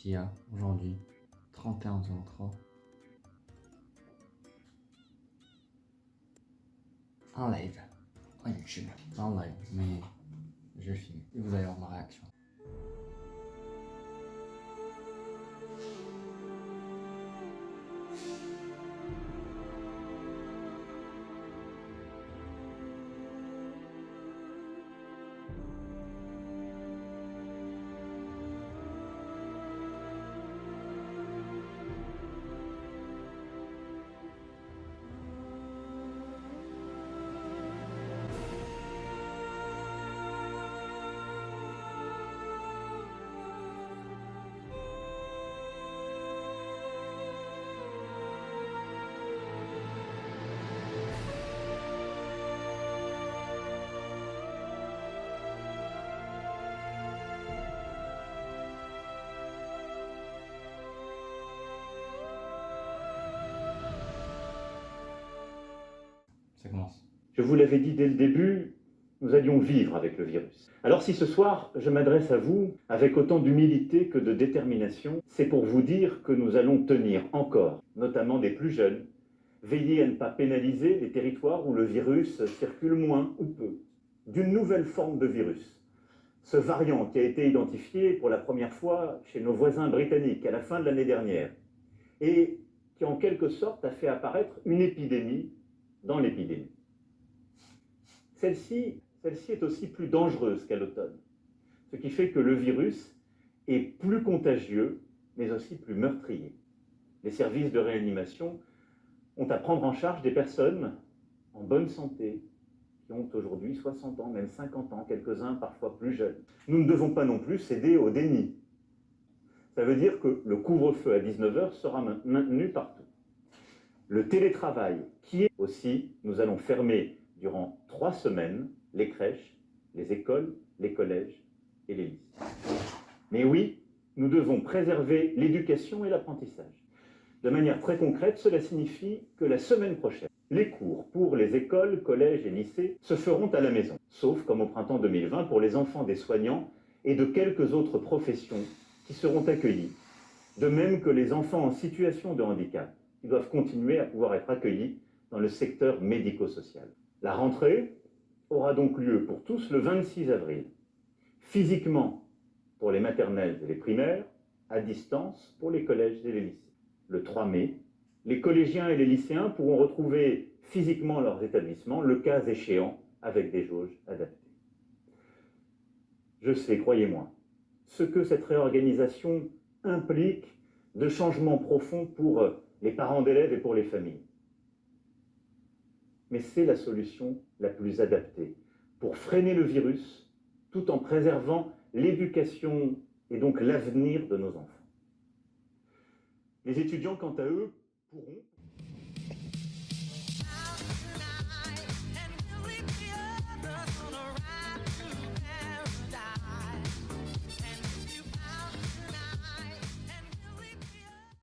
qu'il y a aujourd'hui, 31-03. Un live, en YouTube, pas en live, mais je filme et vous allez voir ma réaction. Ça commence. Je vous l'avais dit dès le début, nous allions vivre avec le virus. Alors si ce soir, je m'adresse à vous avec autant d'humilité que de détermination, c'est pour vous dire que nous allons tenir encore, notamment des plus jeunes, veiller à ne pas pénaliser les territoires où le virus circule moins ou peu, d'une nouvelle forme de virus. Ce variant qui a été identifié pour la première fois chez nos voisins britanniques à la fin de l'année dernière et qui en quelque sorte a fait apparaître une épidémie dans l'épidémie. Celle-ci est aussi plus dangereuse qu'à l'automne, ce qui fait que le virus est plus contagieux, mais aussi plus meurtrier. Les services de réanimation ont à prendre en charge des personnes en bonne santé, qui ont aujourd'hui 60 ans, même 50 ans, quelques-uns parfois plus jeunes. Nous ne devons pas non plus céder au déni. Ça veut dire que le couvre-feu à 19h sera maintenu partout. Le télétravail, qui est aussi, nous allons fermer durant 3 semaines les crèches, les écoles, les collèges et les lycées. Mais oui, nous devons préserver l'éducation et l'apprentissage. De manière très concrète, cela signifie que la semaine prochaine, les cours pour les écoles, collèges et lycées se feront à la maison, sauf comme au printemps 2020 pour les enfants des soignants et de quelques autres professions qui seront accueillis, de même que les enfants en situation de handicap, qui doivent continuer à pouvoir être accueillis dans le secteur médico-social. La rentrée aura donc lieu pour tous le 26 avril, physiquement pour les maternelles et les primaires, à distance pour les collèges et les lycées. Le 3 mai, les collégiens et les lycéens pourront retrouver physiquement leurs établissements, le cas échéant, avec des jauges adaptées. Je sais, croyez-moi, ce que cette réorganisation implique de changements profonds pour les parents d'élèves et pour les familles. Mais c'est la solution la plus adaptée pour freiner le virus tout en préservant l'éducation et donc l'avenir de nos enfants. Les étudiants, quant à eux, pourront...